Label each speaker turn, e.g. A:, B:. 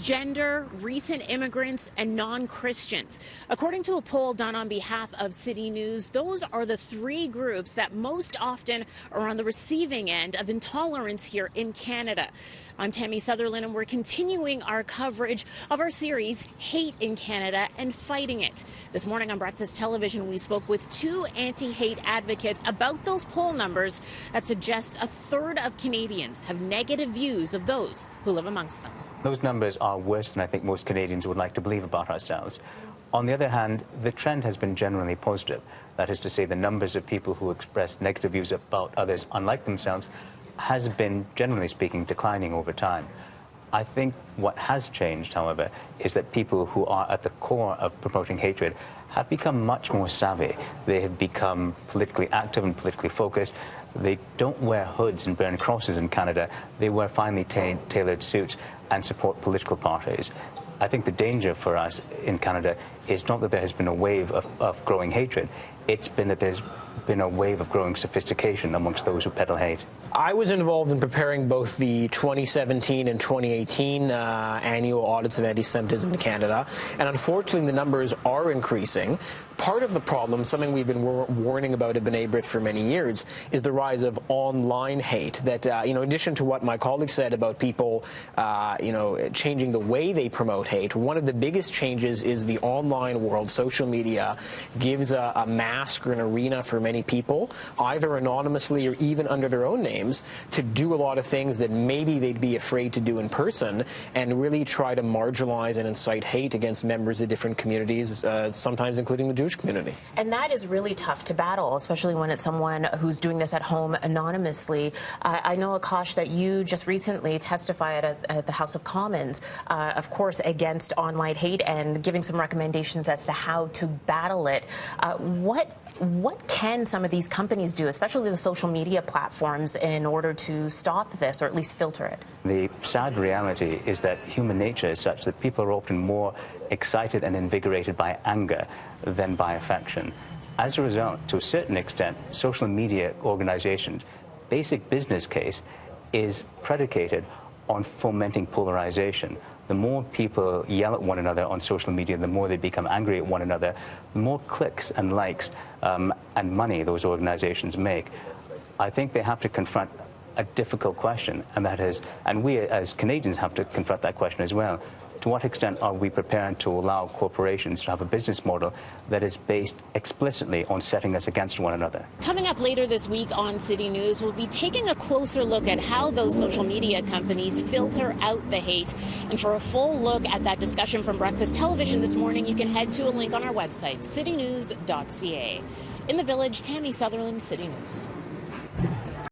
A: transgender, recent immigrants, and non-Christians. According to a poll done on behalf of CityNews, those are the three groups that most often are on the receiving end of intolerance here in Canada. I'm Tammy Sutherland, and we're continuing our coverage of our series, Hate in Canada and Fighting It. This morning on Breakfast Television, we spoke with two anti-hate advocates about those poll numbers that suggest a third of Canadians have negative views of those who live amongst them.
B: Those numbers are worse than I think most Canadians would like to believe about ourselves. On the other hand, the trend has been generally positive. That is to say, the numbers of people who express negative views about others unlike themselves has been, generally speaking, declining over time. I think what has changed, however, is that people who are at the core of promoting hatred have become much more savvy. They have become politically active and politically focused. They don't wear hoods and burn crosses in Canada. They wear finely tailored suits and support political parties. I think the danger for us in Canada is not that there has been a wave of growing hatred. It's been that there's been a wave of growing sophistication amongst those who peddle hate.
C: I was involved in preparing both the 2017 and 2018 annual audits of anti-Semitism in Canada, and unfortunately the numbers are increasing. Part of the problem, something we've been warning about at B'nai B'rith for many years, is the rise of online hate. That, in addition to what my colleague said about people, changing the way they promote hate, one of the biggest changes is the online world. Social media gives a mask or an arena for many people, either anonymously or even under their own names, to do a lot of things that maybe they'd be afraid to do in person, and really try to marginalize and incite hate against members of different communities, sometimes including the Jewish community.
D: And that is really tough to battle, especially when it's someone who's doing this at home anonymously. I know, Akash, that you just recently testified at the House of Commons, of course, against online hate and giving some recommendations as to how to battle it. What can some of these companies do, especially the social media platforms, in order to stop this or at least filter it? The
B: sad reality is that human nature is such that people are often more excited and invigorated by anger than by affection. As a result, to a certain extent, social media organizations' basic business case is predicated on fomenting polarization. The more people yell at one another on social media, the more they become angry at one another, the more clicks and likes and money those organizations make. I think they have to confront a difficult question, and that is, and we as Canadians have to confront that question as well. To what extent are we prepared to allow corporations to have a business model that is based explicitly on setting us against one another? Coming up later this week on City News, we'll be taking a closer look at how those social media companies filter out the hate. And for a full look at that discussion from Breakfast Television this morning, you can head to a link on our website, citynews.ca. In the Village, Tammy Sutherland, City News.